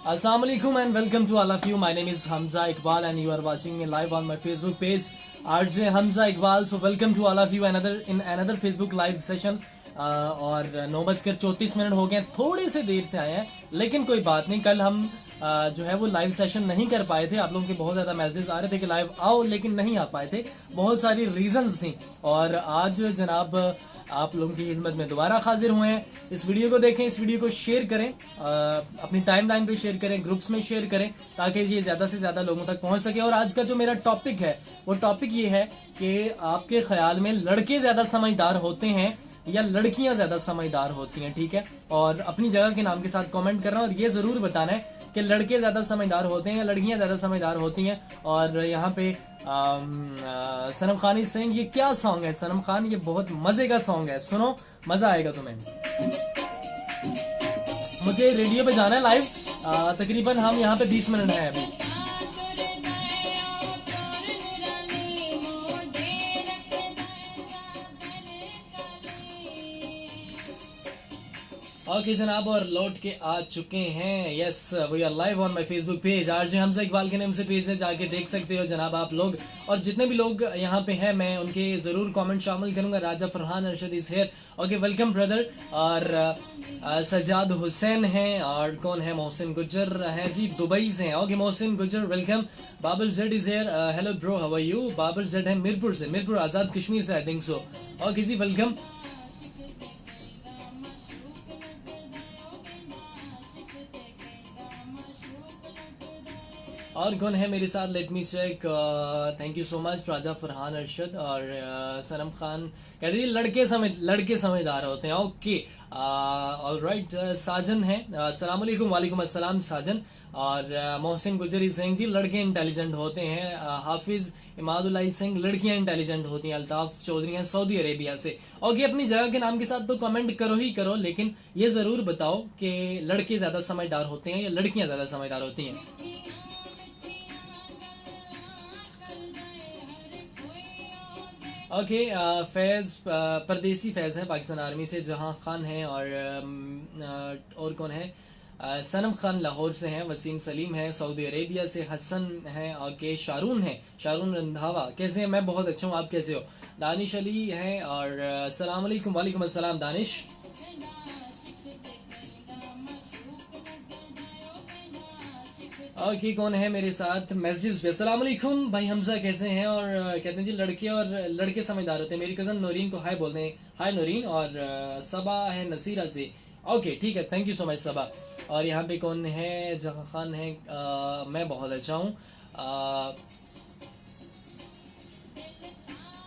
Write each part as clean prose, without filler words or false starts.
Assalamu alaikum and welcome to all of you. My name is Hamza Iqbal and you are watching me live on my Facebook page RJ Hamza Iqbal. So welcome to all of you another Facebook live session. और 9:34 हो गए, थोड़े से देर से आए हैं लेकिन कोई बात नहीं। कल हम जो है वो लाइव सेशन नहीं कर पाए थे। आप लोगों के बहुत ज़्यादा मैसेज आ रहे थे कि लाइव आओ, लेकिन नहीं आ पाए थे, बहुत सारी रीजंस थी। और आज जनाब आप लोगों की खिदमत में दोबारा हाजिर हुए हैं। इस वीडियो को देखें, इस वीडियो को शेयर करें, अपनी टाइमलाइन पे शेयर करें, ग्रुप्स में शेयर करें ताकि ये ज़्यादा से ज़्यादा लोगों तक पहुंच सके। और आज का जो मेरा टॉपिक है वो टॉपिक ये है कि आपके ख्याल में लड़के ज़्यादा समझदार होते हैं या लड़कियां ज्यादा समझदार होती हैं? ठीक है, और अपनी जगह के नाम के साथ कमेंट करना और ये जरूर बताना है कि लड़के ज्यादा समझदार होते हैं या लड़कियां ज्यादा समझदार होती हैं। और यहाँ पे सनम खान इज सेइंग, ये क्या सॉन्ग है सनम खान? ये बहुत मजे का सॉन्ग है, सुनो मजा आएगा तुम्हें। मुझे रेडियो पे जाना है लाइव, तकरीबन हम यहाँ पे 20 मिनट हैं अभी। ओके जनाब, और लौट के आ चुके हैं। Yes, we are live on my Facebook page RJ Hamza Iqbal के नाम से पेज है, जाके देख सकते हो जनाब आप लोग। और जितने भी लोग यहाँ पे हैं मैं उनके जरूर कमेंट शामिल करूंगा। Raja Farhan Arshad is here, okay welcome brother. और सजाद हुसैन हैं, और कौन है? मोहसिन गुजर हैं जी, दुबई से हैं। Okay Mohsin Gujjar welcome. Babar Z is here, hello bro how are you? Babar Z है मीरपुर से, मीरपुर आजाद कश्मीर से I think so. Okay ji welcome. और कौन है मेरे साथ? Let me check. Thank you so much Raja Farhan Arshad. और सनम खान कहते हैं लड़के समझदार होते हैं। ओके ऑलराइट, साजन है, अस्सलाम वालेकुम। वालेकुम अस्सलाम साजन। और मोहसिन गुजरी सिंह जी, लड़के इंटेलिजेंट होते हैं। हाफिज इमादुल्लाह सिंह, लड़कियां इंटेलिजेंट होती हैं। अल्ताफ चौधरी हैं सऊदी अरेबिया से। ओके, अपनी जगह के नाम के साथ तो कमेंट करो ही करो, लेकिन ये जरूर बताओ कि लड़के ज्यादा समझदार होते हैं या लड़कियां ज्यादा समझदार होती हैं। ओके फैज परदेसी फैज है पाकिस्तान आर्मी से, जहां खान है, और कौन है? सनम खान लाहौर से हैं। वसीम सलीम है सऊदी अरेबिया से। हसन है, ओके शारून है, शारून रंधावा। कैसे हैं? मैं बहुत अच्छा हूँ, आप कैसे हो? दानिश अली है, और अस्सलाम वालेकुम। वालेकुम अस्सलाम दानिश। ओके कौन है मेरे साथ मैसेज पे? अस्सलाम वालेकुम भाई हमजा, कैसे हैं? और कहते हैं जी लड़के समझदार होते हैं। मेरी कजन नौरीन को हाय बोलते हैं, हाय नौरीन। और सबा है नसीरा से। ओके ठीक है, थैंक यू सो मच सबा। और यहाँ पे कौन है? जहाँ खान है, मैं बहुत अच्छा हूँ।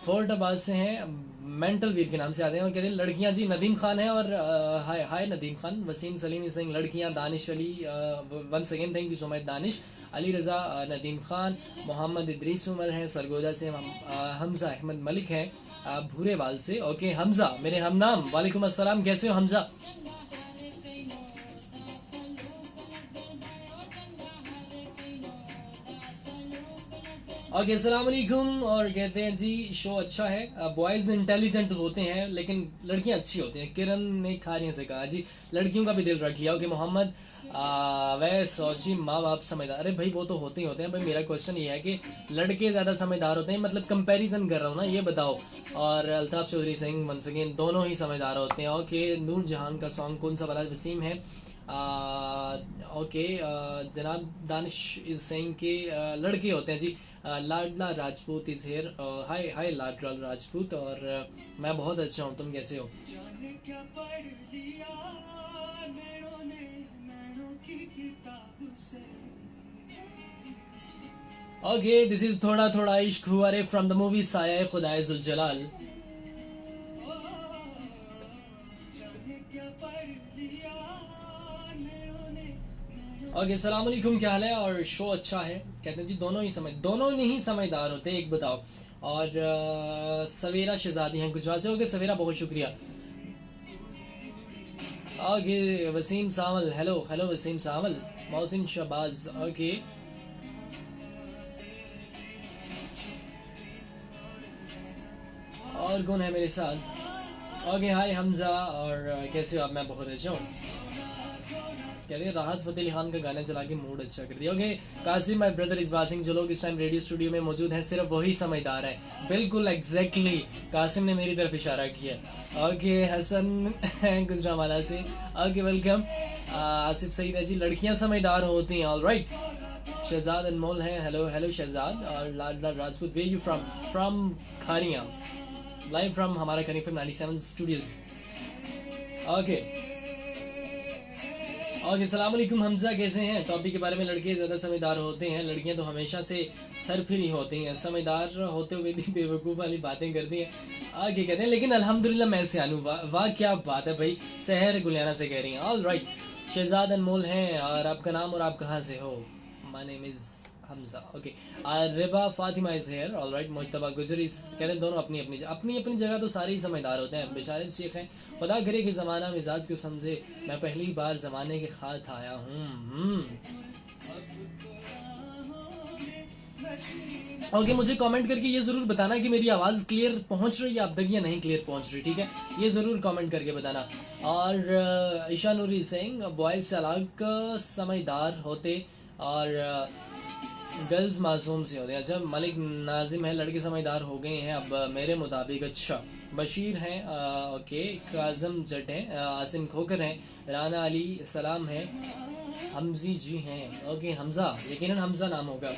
फोर्ट अब्बास से हैं, मेंटल वीर के नाम से आते हैं। और कहते हैं लड़कियां जी, नदीम खान है। और हाय हाय नदीम खान। वसीम सलीम सिंह लड़कियां। Danish Ali, once again thank you so much Danish. Ali Raza, Nadeem Khan. Mohammad Idrees Umar है सरगोदा से। हमजा अहमद मलिक है भूरेवाल से। ओके हमजा मेरे हमनाम, वालेकुम अस्सलाम, कैसे हो हमजा? ओके अस्सलाम वालेकुम। और कहते हैं जी शो अच्छा है, बॉयज इंटेलिजेंट होते हैं लेकिन लड़कियां अच्छी होती हैं। किरण ने खारियों से कहा जी, लड़कियों का भी दिल रख लिया। ओके मोहम्मद वैसे जी, माँ बाप समझदार? अरे भाई वो तो होते ही होते हैं भाई। मेरा क्वेश्चन ये है कि लड़के ज्यादा समझदार होते हैं, मतलब कंपैरिजन कर रहा हूँ ना, ये बताओ। और अल्ताफ चौधरी सिंह वंस अगेन, दोनों ही समझदार होते हैं। ओके नूर जहान का सॉन्ग कौन सा वाला? वसीम है। ओके जनाब दानिश इज सेइंग के लड़के होते हैं जी। लाडला राजपूत इज हियर, हाय हाय लाडला राजपूत। और मैं बहुत अच्छा हूँ, तुम कैसे हो? ओके दिस इज थोड़ा थोड़ा इश्क हुआ रे फ्रॉम द मूवी साया खुदाए जुल जलाल। ओके सलाम अलैकुम, क्या हाल है? और शो अच्छा है, कहते हैं जी दोनों नहीं समझदार होते, एक बताओ। और सवेरा शहजादी हैं गुजरात से। ओके सवेरा बहुत शुक्रिया। ओके वसीम सावल, हेलो हेलो वसीम सावल। मोहसिन शहबाज, ओके और कौन है मेरे साथ? ओके हाय हमजा, और कैसे हो आप? मैं बहुत अच्छा हूँ। कह रहे हैं राहत फतेह अली खान का गाना चला के मूड अच्छा कर दिया। Okay Qasim my brother is watching, जो लोग इस टाइम रेडियो स्टूडियो में मौजूद हैं सिर्फ वही समझदार है। बिल्कुल एग्जैक्टली कासिम ने मेरी तरफ इशारा किया। ओके हसन गुजरावाला से ओके वेलकम। आसिफ सईद है जी, लड़कियां समझदार होती हैं। ऑलराइट शहजाद अनमोल है, हेलो हेलो शहजाद। और Ladla Rajput, where you from Kharian, live from हमारा करीफर 97 स्टूडियोज। ओके ओके सलाम अलैकुम हमजा, कैसे हैं? टॉपिक के बारे में, लड़के ज़्यादा समझदार होते हैं, लड़कियां तो हमेशा से सरफिरी होती हैं, समझदार होते हुए भी बेवकूफ़ वाली बातें करती हैं। आगे कहते हैं लेकिन अल्हम्दुलिल्लाह मैं से आनू, वाह क्या बात है भाई। सहर गुलियाना से कह रही हैं। ऑल राइट शहजाद अनमोल हैं, और आपका नाम और आप कहाँ से हो? My name is Hamza. Okay Riba Fatima is here. Alright Mujtaba Gujri कह रहे हैं दोनों अपनी अपनी जगह तो सारे ही समझदार होते हैं। बेचारे शेख हैं, खुदा करे कि ज़माना मिजाज को समझे, मैं पहली बार ज़माने के खात आया हूँ। ओके मुझे कमेंट करके ये ज़रूर बताना कि मेरी आवाज़ क्लियर पहुंच रही है आप तक या नहीं क्लियर पहुंच रही, ठीक है? ये ज़रूर कमेंट करके बताना। और ईशा नूरी सिंह, बॉयज़ से अलग समझदार होते और गर्ल्स मासूम से होते हैं। अच्छा मलिक नाजिम है, लड़के समझदार हो गए हैं अब मेरे मुताबिक। अच्छा बशीर हैं, ओके काजम जट हैं, आसिम खोकर हैं, राना अली सलाम है, हमजी जी हैं। ओके हमजा, यकीनन हमजा नाम होगा।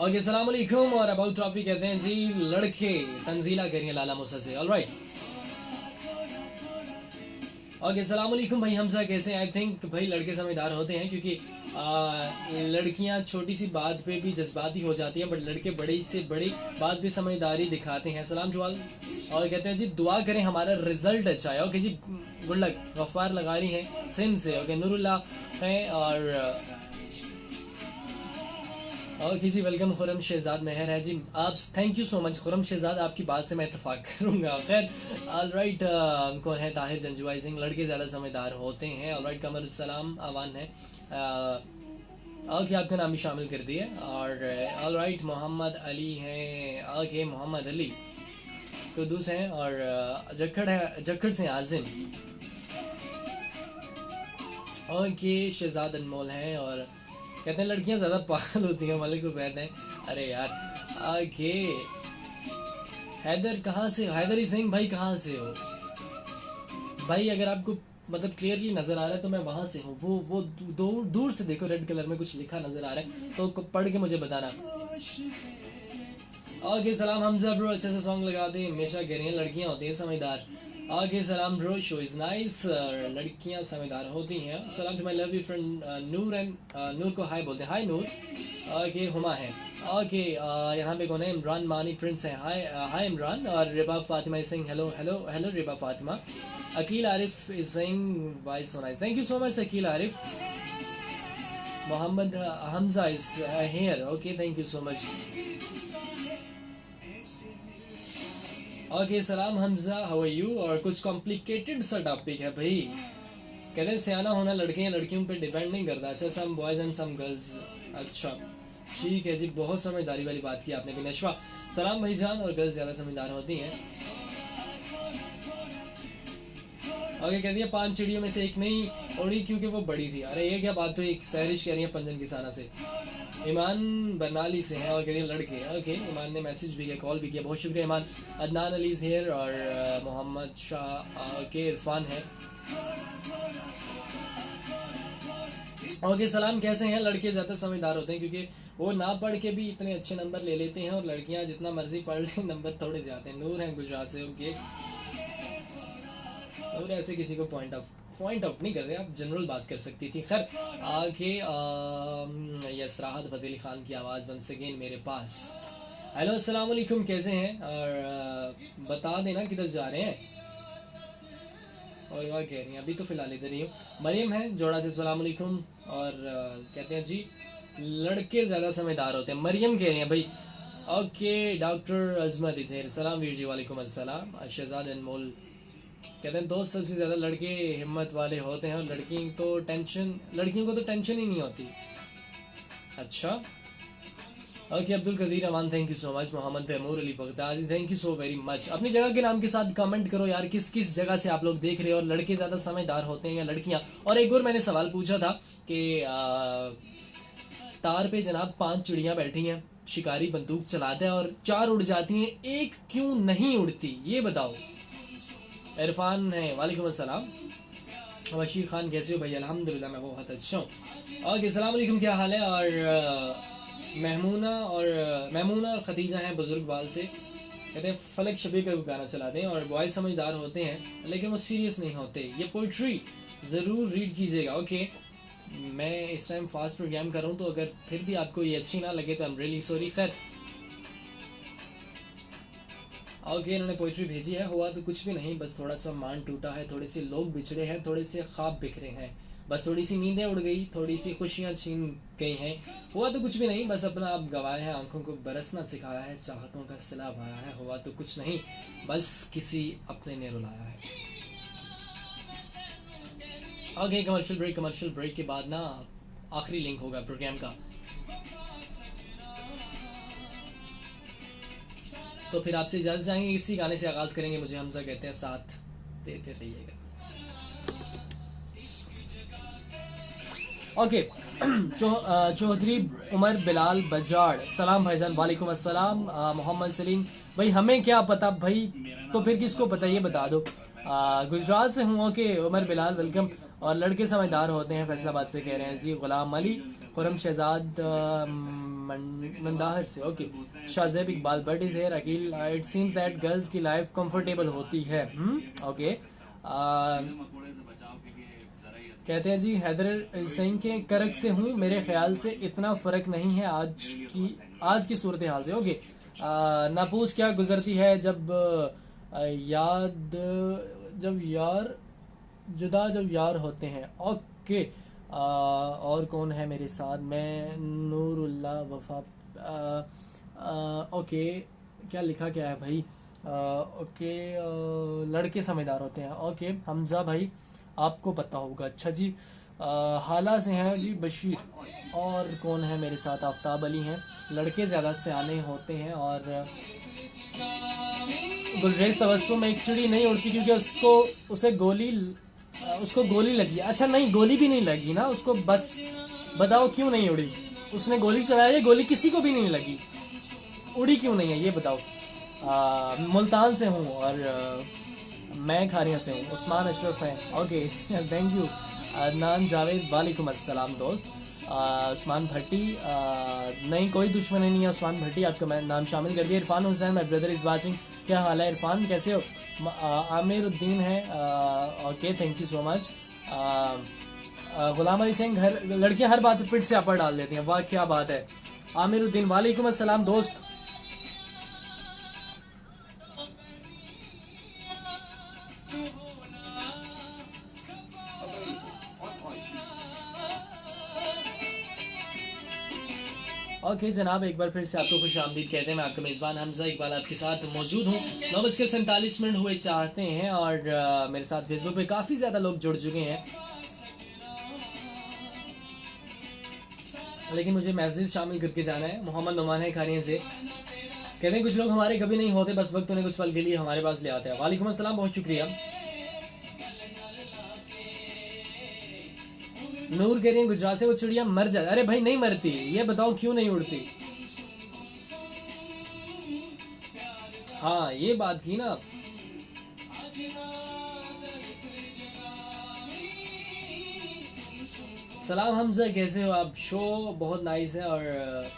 ओके सलाम अलैकुम। और अबाउट टॉपिक कहते हैं जी लड़के, तंजीला करिए लाला मूसा से। ऑलराइट ओके सलाम अलैकुम भाई हमजा, कैसे हैं? आई थिंक भाई लड़के समझदार होते हैं क्योंकि लड़कियां छोटी सी बात पे भी जज्बाती हो जाती हैं, बट लड़के बड़ी से बड़ी बात पे समझदारी दिखाते हैं। सलाम जवाल। और कहते हैं जी दुआ करें हमारा रिजल्ट अच्छा है। ओके जी गुड लक। गफ्फार लगा रही हैं सिंध से। ओके नूरुल्लाह हैं और ओके जी वेलकम। खुरम शहजाद मेहर है जी, आप thank you so much Khurram Shahzad, आपकी बात से मैं इतफाक करूंगा। खैर ऑलराइट कौन है? ताहिर जंजुआई सिंह, लड़के ज़्यादा समझदार होते हैं। ऑलराइट कमर सलाम आवान है, ओके आपका नाम भी शामिल कर दिए। और ऑलराइट मोहम्मद अली हैं, ओके मोहम्मद अली कुदूस हैं, और जखड़ है, जखड़ से आजिम। ओके शहजाद अनमोल हैं और कहते हैं लड़कियां ज़्यादा पागल होती हैं। मलिक उबैद हैं, अरे यार। ओके हैदर कहाँ से? हैदरी सिंह भाई कहाँ से हो भाई? अगर आपको मतलब क्लियरली नज़र आ रहा है तो मैं वहाँ से हूँ। वो दूर से देखो, रेड कलर में कुछ लिखा नज़र आ रहा है तो पढ़ के मुझे बताना। ओके सलाम हमजा ब्रो, अच्छा सा सॉन्ग लगा दे। हमेशा कह रही हैं लड़कियाँ होती हैं समझदार। ओके सलाम ब्रो, शो इज़ नाइस, लड़कियाँ समझदार होती हैं। सलाम to my lovely friend Noor, and Noor को हाय बोलते हैं। हाय नूर। ओके हुमा है। ओके यहाँ पे कौन है? इमरान मानी प्रिंस है। हाय हाय इमरान। और Riba Fatima is saying hello hello hello Riba Fatima. Aqeel Arif is saying voice so nice, thank you so much Aqeel Arif. Mohammad Hamza is here, okay thank you so much. Okay सलाम हमजा, हाउ आर यू? और कुछ कॉम्प्लिकेटेड सा टॉपिक है भाई। कहते हैं सियाना होना लड़के या लड़कियों पे डिपेंड नहीं करता। अच्छा some boys and some girls. अच्छा ठीक है जी, बहुत समझदारी वाली बात की आपने भी। नशवा सलाम भाईजान, और गर्ल्स ज़्यादा समझदार होती हैं। ओके कहती है 5 चिड़ियों में से एक नहीं उड़ी क्योंकि वो बड़ी थी। अरे ये क्या बात हुई? सहरिश कह रही है पंजन किसाना से। ईमान बरनाली से है और कह रही है लड़के। ओके ईमान ने मैसेज भी किया, कॉल भी किया, बहुत शुक्रिया ईमान। अदनान अली हेयर और मोहम्मद शाह के इरफान है। ओके सलाम, कैसे हैं? लड़के ज़्यादा समझदार होते हैं क्योंकि वो ना पढ़ के भी इतने अच्छे नंबर ले लेते हैं, और लड़कियां जितना मर्जी पढ़ लें नंबर थोड़े से आते हैं। नूर हैं गुजरात से। ओके और ऐसे किसी को पॉइंट आउट नहीं कर रहे, आप जनरल बात कर सकती थी। खैर आगे यस राहत फतेह अली खान की आवाज़ वंस अगेन मेरे पास। हेलो अस्सलाम वालेकुम, कैसे हैं? और बता देना किधर जा रहे हैं और क्या कह रही हैं? अभी तो फिलहाल इधर ही हूँ। मरियम है जोड़ा से, अस्सलाम वालेकुम। और कहते हैं जी लड़के ज़्यादा समझदार होते हैं, मरियम कह रही हैं भाई। ओके डॉक्टर अजमत इजहर, सलाम वीर जी, वालेकुम अस्सलाम। शहजाद अनमोल कहते हैं दोस्त सबसे ज़्यादा लड़के हिम्मत वाले होते हैं, और लड़कियों को तो टेंशन ही नहीं होती। अच्छा okay Abdul Qadeer Aman, thank you so much. Mohammad Taimur Ali Baghdadi, thank you so very much. अपनी जगह के नाम के साथ कमेंट करो यार, किस किस जगह से आप लोग देख रहे हो, और लड़के ज़्यादा समझदार होते हैं या लड़कियां। और एक और मैंने सवाल पूछा था कि तार पे जनाब 5 चिड़ियां बैठी हैं, शिकारी बंदूक चलाता है और 4 उड़ जाती हैं, एक क्यों नहीं उड़ती, ये बताओ। इरफान है, वालेकुम अस्सलाम। बशीर खान कैसे हो भाई? अल्हम्दुलिल्लाह मैं बहुत अच्छा हूँ। और अस्सलाम वालेकुम, क्या हाल है? और महमूना और खतीजा हैं बुजुर्ग वाल से, कहते हैं फलक शबीर का गाना चलाते हैं और बॉयज समझदार होते हैं लेकिन वो सीरियस नहीं होते। ये पोइट्री ज़रूर रीड कीजिएगा। ओके, मैं इस टाइम फास्ट प्रोग्राम कर रहा हूँ, तो अगर फिर भी आपको ये अच्छी ना लगे तो आई एम रियली सॉरी। खैर ओके, इन्होंने पोइट्री भेजी है। हुआ तो कुछ भी नहीं, बस थोड़ा सा मान टूटा है, थोड़े से लोग बिछड़े हैं, थोड़े से ख्वाब बिखरे हैं, बस थोड़ी सी नींदें उड़ गई, थोड़ी सी खुशियां छीन गई हैं। हुआ तो कुछ भी नहीं, बस अपना आप गवाए हैं, आंखों को बरसना सिखाया है, चाहतों का सिला भाया है। हुआ तो कुछ नहीं, बस किसी अपने ने रुलाया है। ओके, कमर्शियल ब्रेक के बाद ना आखिरी लिंक होगा प्रोग्राम का, तो फिर आपसे इजाजत चाहेंगे। इसी गाने से आगाज करेंगे, मुझे हमजा कहते हैं, साथ देते रहिएगा। ओके चौधरी उमर बिलाल बजाड़, सलाम भाईजान। वालेकुम अस्सलाम। मोहम्मद सलीम भाई, हमें क्या पता भाई, तो फिर किसको पता, ये बता दो। गुजरात से हूँ। Okay Umar Bilal welcome. और लड़के समझदार होते हैं, फैसलाबाद से कह रहे हैं जी। गुलाम अली, खुरम शहजाद मंदाहर से। Okay, Shahzeb Iqbal Butt is here Aqeel, it seems that girls की लाइफ कंफर्टेबल होती है। ओके, कहते हैं जी हैदर सिंह के करक से हूँ, मेरे ख्याल से इतना फ़र्क नहीं है आज की सूरत हाल से। ओके, ना पूछ क्या गुजरती है जब जब यार होते हैं। ओके, और कौन है मेरे साथ? मैं नूरुल्ला वफा। ओके, क्या लिखा क्या है भाई? ओके, लड़के समझदार होते हैं। ओके हमजा भाई, आपको पता होगा। अच्छा जी, हाला से हैं जी बशीर। और कौन है मेरे साथ? आफ्ताब अली हैं। लड़के ज़्यादा सियाने होते हैं। और गुलरेज तबस्सुम, एक चिड़ी नहीं उड़ती क्योंकि उसको गोली लगी। अच्छा नहीं, गोली भी नहीं लगी ना उसको, बस बताओ क्यों नहीं उड़ी? उसने गोली चलाई है, गोली किसी को भी नहीं लगी, उड़ी क्यों नहीं है ये बताओ। मुल्तान से हूँ और मैं खारिया से हूँ। उस्मान अशरफ है। Okay thank you. Adnan Javed, वालेकुम अस्सलाम दोस्त। उस्मान भट्टी, नहीं कोई दुश्मनी नहीं है उस्मान भट्टी, आपका नाम शामिल कर दिया। Irfan Hussain, my brother is watching. क्या हाल है इरफान, कैसे हो? आमिर उद्दीन है। Okay thank you so much. Ghulam Ali Singh, लड़कियां हर बात पिट से आपड़ डाल देती हैं, वाह क्या बात है। आमिर उद्दीन, वालेकुम अस्सलाम दोस्त। ओके जनाब, एक बार फिर से आपको खुश आमदीद कहते हैं। मैं आपका मेज़बान हमजा इकबाल आपके साथ मौजूद हूँ। 9:47 हुए चाहते हैं और मेरे साथ फेसबुक पे काफ़ी ज़्यादा लोग जुड़ चुके हैं, लेकिन मुझे मैसेज शामिल करके जाना है। मोहम्मद नुमान है खारिया से, कहते हैं कुछ लोग हमारे कभी नहीं होते, बस वक्त उन्हें कुछ पल के लिए हमारे पास ले आते हैं। वालेकुम अस्सलाम, बहुत शुक्रिया। नूर कह रही है गुजरात से वो चिड़िया मर जाती। अरे भाई नहीं मरती, ये बताओ क्यों नहीं उड़ती? हाँ ये बात की ना। सलाम हमजा, कैसे हो आप? शो बहुत नाइस है। और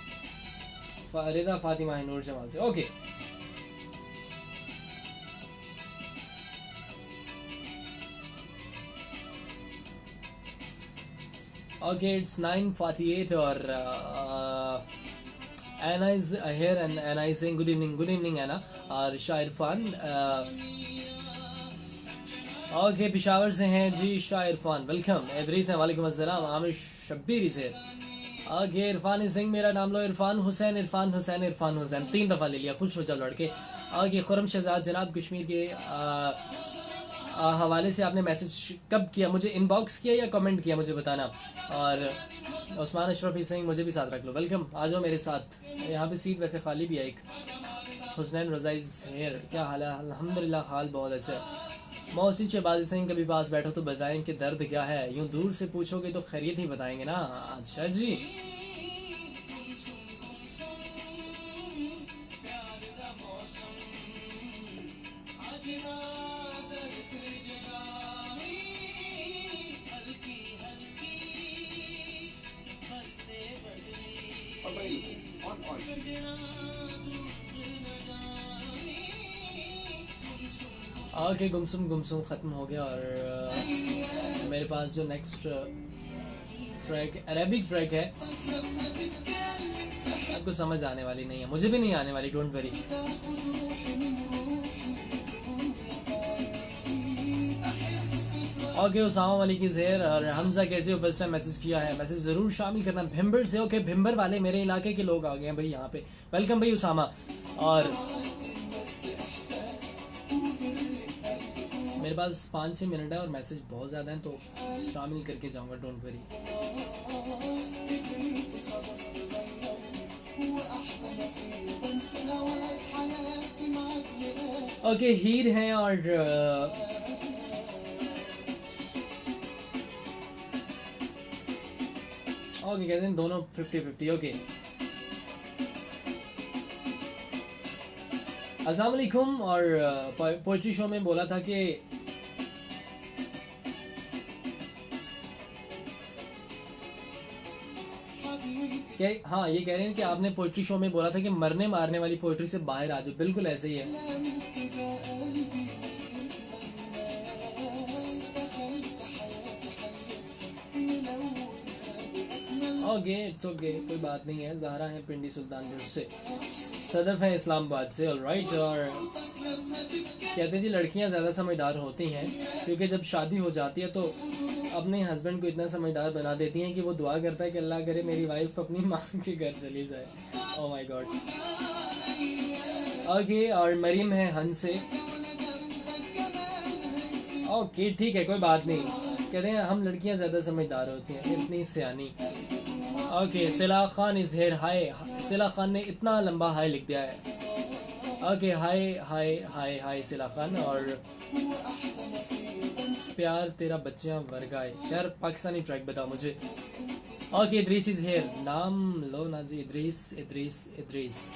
फरीदा फातिमा है नूर जमाल से। ओके ओके, इट्स 9:48 और Anna is here and Anna is saying good evening Anna. और शाह इरफान, ओके पेशावर से हैं जी शाह इरफान, वेलकम। इदरीस है, वालेकुम अस्सलाम। आमिर शब्बीर से। ओके इरफान सिंह, मेरा नाम लो। इरफान हुसैन 3 दफ़ा ले लिया, खुश हो जाओ लड़के। ओके खुरम शहजाद जनाब कश्मीर के, हवाले से आपने मैसेज कब किया, मुझे इनबॉक्स किया या कमेंट किया, मुझे बताना। और उस्मान अशरफी सिंह मुझे भी साथ रख लो, वेलकम, आ जाओ मेरे साथ। यहाँ पे सीट वैसे खाली भी है एक। हुसनैन रजाइज हेयर, क्या हाल है? अल्हम्दुलिल्लाह, हाल बहुत अच्छा है। मोहसिन शहबाजी सिंह कभी पास बैठो तो बताएं कि दर्द क्या है, यूं दूर से पूछोगे तो खैरियत ही बताएंगे ना। अच्छा जी, ओके, गुमसुम गुमसुम ख़त्म हो गया। और मेरे पास जो नेक्स्ट ट्रैक अरेबिक ट्रैक है, आपको समझ आने वाली नहीं है, मुझे भी नहीं आने वाली, don't worry. Okay, Usama Malik is here. और हमजा कैसे हो? फर्स्ट टाइम मैसेज किया है, मैसेज जरूर शामिल करना। भिम्बर से, ओके, भिम्बर वाले मेरे इलाके के लोग आ गए हैं भाई यहाँ पे, वेलकम भाई उसामा। और मेरे पास 5-6 मिनट है और मैसेज बहुत ज़्यादा हैं, तो शामिल करके जाऊंगा, डोंट वरी। ओके, हीर हैं और ओके कहते हैं दोनों 50-50। ओके, अस्सलाम वालेकुम। और पोइट्री शो में बोला था कि क्या, हाँ, ये कह रहे हैं कि आपने पोइट्री शो में बोला था कि मरने मारने वाली पोइट्री से बाहर आ जाओ, बिल्कुल ऐसे ही है। ओके, इट्स ओके, कोई बात नहीं है। ज़हरा है पिंडी सुल्तानपुर से, सदफ है इस्लामाबाद से, ऑलराइट। और कहते हैं जी लड़कियां ज़्यादा समझदार होती हैं, क्योंकि जब शादी हो जाती है तो अपने हस्बैंड को इतना समझदार बना देती हैं कि वो दुआ करता है कि अल्लाह करे मेरी वाइफ अपनी माँ के घर चली जाए। Oh my God. ओके, और मरीम है हन से। ओके, ठीक है, कोई बात नहीं। कहते हैं हम लड़कियां ज़्यादा समझदार होती हैं, इतनी सियानी। ओके, सिला खान इज हेयर, हाय। सिला खान ने इतना लंबा हाय लिख दिया है। ओके, हाय हाय हाय हाय सिला खान। और प्यार तेरा बच्चियां वर्गाए, यार पाकिस्तानी ट्रैक बताओ मुझे। ओके, इद्रीस इज हेयर, नाम लो ना जी, इद्रीस इद्रीस इद्रीस,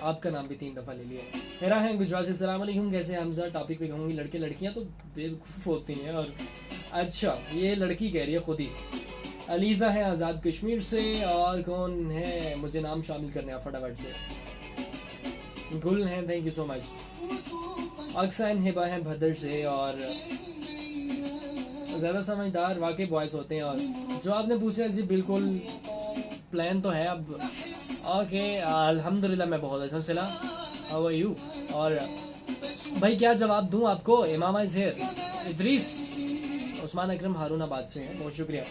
आपका नाम भी 3 दफ़ा ले लिया। मेरा है गुजरात से, सलाम अलैकुम, कैसे हमजा? टॉपिक पे कहूँगी लड़के लड़कियां तो बेवकूफ़ होती हैं। और अच्छा, ये लड़की कह रही है खुद ही। अलीज़ा है आज़ाद कश्मीर से। और कौन है, मुझे नाम शामिल करने आप फटाफट से। गुल हैं, थैंक यू सो मच। अक्सैन हिबा है भदर से। और ज़्यादा समझदार वाकई बॉयज़ होते हैं। और जो आपने पूछा जी, बिल्कुल प्लान तो है अब। ओके, अल्हम्दुलिल्लाह मैं बहुत अच्छा हूँ। सिला, हाउ आर यू? और भाई क्या जवाब दूँ आपको? इमामा इज हियर, इद्रीस, उस्मान अकरम हारूनाबाद से हैं, बहुत शुक्रिया।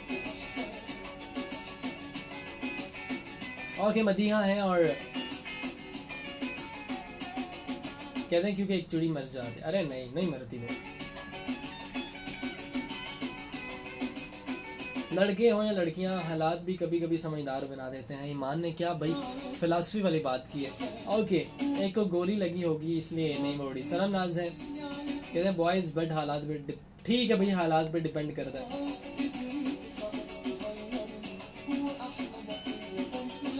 ओके, मदीहा है। और कहते हैं क्योंकि एक चिड़ी मर जाती। अरे नहीं, नहीं मरती वो। लड़के हों या लड़कियां, हालात भी कभी कभी समझदार बना देते हैं। ईमान ने क्या भाई फिलासफी वाली बात की है। ओके, एक को गोली लगी होगी इसलिए नहीं मोड़ी। सलाम नाज है, कहते हैं बॉयज बट हालात पे, ठीक है भाई, हालात पे डिपेंड करता है।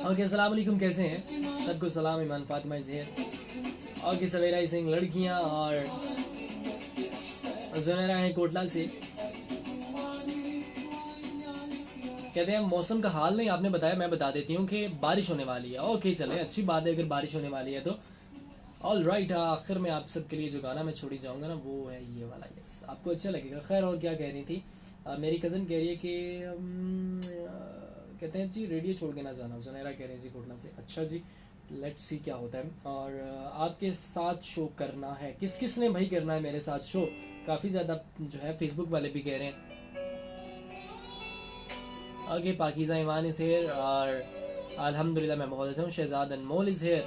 ओके, अस्सलाम वालेकुम, कैसे हैं? सबको सलाम। ईमान फातिमा इज हियर। ओके, सवेरा सिंह, लड़कियां। और जुनैरा है कोटला से। कहते हैं मौसम का हाल नहीं आपने बताया, मैं बता देती हूँ कि बारिश होने वाली है। ओके, चले, अच्छी बात है अगर बारिश होने वाली है तो। ऑल राइट, आखिर में आप सबके लिए जो गाना मैं छोड़ी जाऊंगा ना, वो है ये वाला। यस, आपको अच्छा लगेगा। खैर, और क्या कह रही थी? मेरी कज़न कह रही है कि कहते हैं जी रेडियो छोड़ के ना जाना। जुनैरा कह रहे हैं जी कोटला से। अच्छा जी, लेट्स सी क्या होता है। और आपके साथ शो करना है, किस किस ने भाई करना है मेरे साथ शो? काफ़ी ज़्यादा जो है फेसबुक वाले भी कह रहे हैं। Okay, Pakiza Iman is here. और अल्हम्दुलिल्लाह मैं बहुत अच्छा हूँ। Shahzad Anmol is here.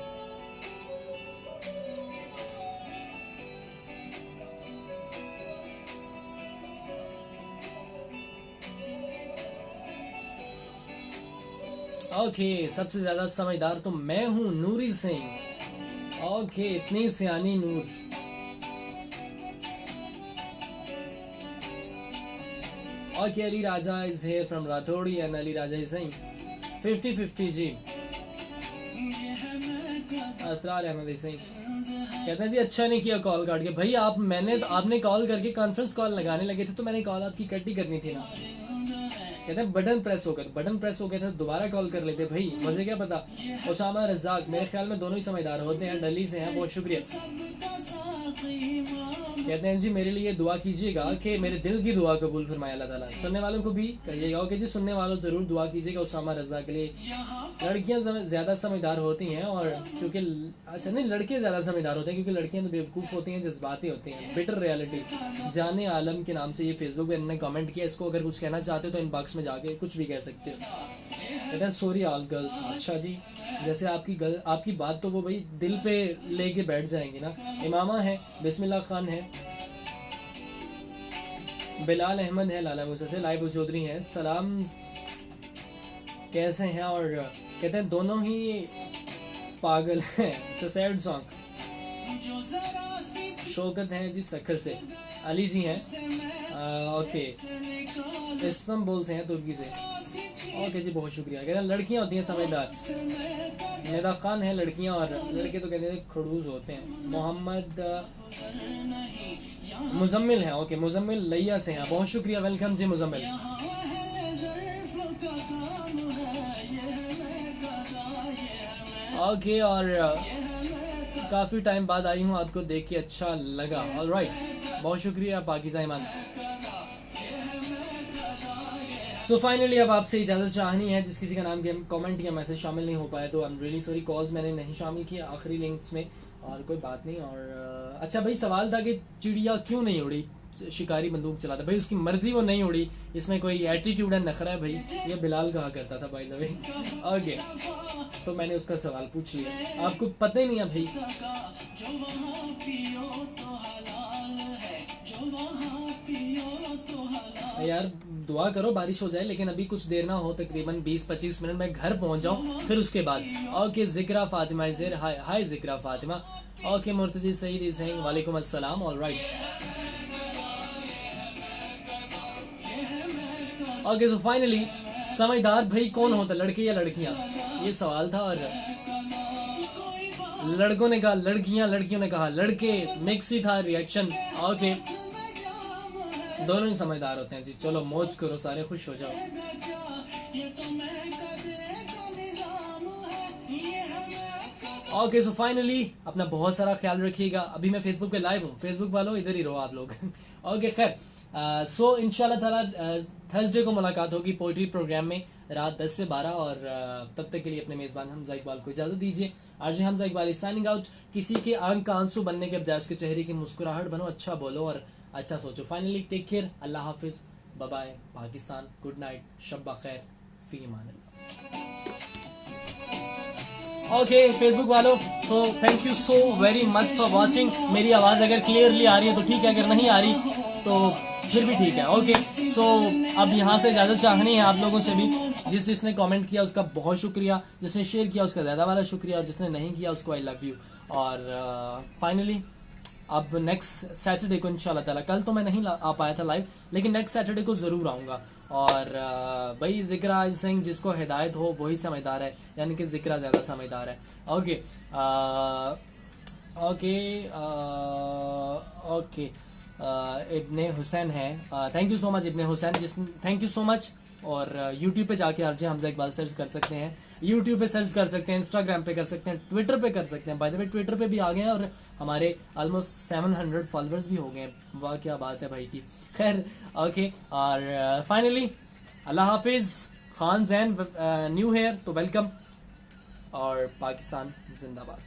Okay, सबसे ज्यादा समझदार तो मैं हूँ, नूरी सिंह। ओके, इतनी सियानी Noor. Okay, Ali Raja is here from Rathori and Ali Raja is saying 50-50 ji. Israr Ahmed is saying, कहते हैं जी अच्छा नहीं किया कॉल काट के। भाई आपने कॉल करके कॉन्फ्रेंस कॉल लगाने लगे थे तो मैंने कॉल आपकी कट ही करनी थी ना। कहते हैं बटन प्रेस हो गया था, दोबारा कॉल कर लेते भाई, मुझे क्या पता। उसामा रज़ाक, मेरे ख्याल में दोनों ही समझदार होते हैं, दिल्ली से हैं, बहुत शुक्रिया। कहते हैं जी मेरे लिए दुआ कीजिएगा कि मेरे दिल की दुआ कबूल फरमाए अल्लाह ताला। सुनने वालों को भी कहिएगा ओके जी, सुनने वालों जरूर दुआ कीजिएगा उसामा रज़ाक के लिए। लड़कियां ज्यादा समझदार होती हैं, और क्योंकि अच्छा नहीं, लड़के ज्यादा समझदार होते हैं क्योंकि लड़कियां तो बेवकूफ होती हैं, जज्बाती होती हैं। Bitter reality. जाने आलम के नाम से ये फेसबुक पे इन्होंने कमेंट किया, इसको अगर कुछ कहना चाहते हो तो इनबॉक्स में जाके कुछ भी कह सकते हो। कहते हैं सॉरी ऑल गर्ल्स। अच्छा जी, जैसे आपकी बात तो वो भाई दिल पे लेके बैठ जाएंगे ना। इमामा है, बिस्मिल्लाह खान है, बिलाल अहमद है, लाला मूसा से, लाइब चौधरी है, सलाम कैसे हैं, और कहते हैं दोनों ही पागल हैं। It's a sad song. Shaukat हैं जी सखर से, अली जी हैं, ओके, इस्तांबुल से हैं, तुर्की से। ओके जी, बहुत शुक्रिया। कहते हैं लड़कियां होती हैं समझदार। निदा खान है लड़कियां, और लड़के तो कहते हैं खड़ूस होते हैं। मोहम्मद मुजम्मिल है, ओके, मुजम्मिल लैया से हैं, बहुत शुक्रिया, वेलकम जी मुजम्मिल। ओके, और काफी टाइम बाद आई हूँ, आपको देख के अच्छा लगा। ऑलराइट, बहुत शुक्रिया पाकिज़ा ईमान। सो फाइनली अब आपसे इजाज़त चाहनी है, जिस किसी का नाम कमेंट या मैसेज शामिल नहीं हो पाया तो I am really sorry, calls मैंने नहीं शामिल किया आखिरी लिंक्स में, और कोई बात नहीं। और अच्छा भाई, सवाल था कि चिड़िया क्यों नहीं उड़ी, शिकारी बंदूक चलाता, भाई उसकी मर्जी, वो नहीं उड़ी, इसमें कोई एटीट्यूड है, नखरा है भाई, ये बिलाल कहा करता था बाय द वे। ओके, तो मैंने उसका सवाल पूछ लिया, आपको पता ही नहीं है भाई। यार दुआ करो बारिश हो जाए, लेकिन अभी कुछ देर ना हो, तकरीबन 20-25 मिनट में घर पहुंच जाऊं, फिर उसके बाद। Okay, Zikra Fatima is there, hi hi Zikra Fatima. Okay, Murtaza Saeed is saying वालेकुम अस्सलाम। ऑलराइट, ओके, सो फाइनली समझदार भाई कौन होता, लड़के या लड़कियां, ये सवाल था। और लड़कों ने कहा लड़कियां, लड़कियों ने कहा लड़के, मिक्स ही था रिएक्शन। ओके, दोनों ही समझदार होते हैं जी। चलो मौज करो, सारे खुश हो जाओ। ओके, सो फाइनली अपना बहुत सारा ख्याल रखिएगा। अभी मैं फेसबुक पे लाइव हूँ, फेसबुक वालों इधर ही रहो आप लोग। ओके, खैर, सो इंशाल्लाह ताला थर्सडे को मुलाकात होगी पोइट्री प्रोग्राम में रात 10 से 12, और तब तक के लिए अपने मेजबान हमजा इकबाल को इजाजत दीजिए। RJ Hamza Iqbal signing out. किसी के आंख का आंसू बनने के बजाय उसके चेहरे की मुस्कुराहट बनो, अच्छा बोलो और अच्छा सोचो। फाइनली टेक केयर, अल्लाह हाफिज, bye bye Pakistan, good night, शब खैर, फी अमान अल्लाह। ओके फेसबुक वालों, so thank you so very much for watching. मेरी आवाज़ अगर क्लियरली आ रही है तो ठीक है, अगर नहीं आ रही तो फिर भी ठीक है। ओके, सो अब यहाँ से इजाज़त चाहनी है आप लोगों से भी। जिसने कमेंट किया उसका बहुत शुक्रिया, जिसने शेयर किया उसका ज़्यादा वाला शुक्रिया, और जिसने नहीं किया उसको आई लव यू। और फाइनली अब नेक्स्ट सैटरडे को इंशाल्लाह ताला, कल तो मैं नहीं आ पाया था लाइव, लेकिन नेक्स्ट सैटरडे को ज़रूर आऊँगा। और भाई जिक्रा सिंह, जिसको हिदायत हो वही समझदार है, यानी कि जिक्रा ज़्यादा समझदार है। Okay okay okay, Ibne Hussain है, thank you so much Ibne Hussain, thank you so much. और यूट्यूब पे जाके आरजे हमजा इकबाल सर्च कर सकते हैं, यूट्यूब पे सर्च कर सकते हैं, इंस्टाग्राम पे कर सकते हैं, ट्विटर पे कर सकते हैं। बाय द वे ट्विटर पे भी आ गए हैं और हमारे ऑलमोस्ट 700 फॉलोअर्स भी हो गए हैं, वाह क्या बात है भाई की। खैर ओके, और फाइनली अल्लाह हाफिज। खान जैन न्यू हेयर तो वेलकम, और पाकिस्तान जिंदाबाद।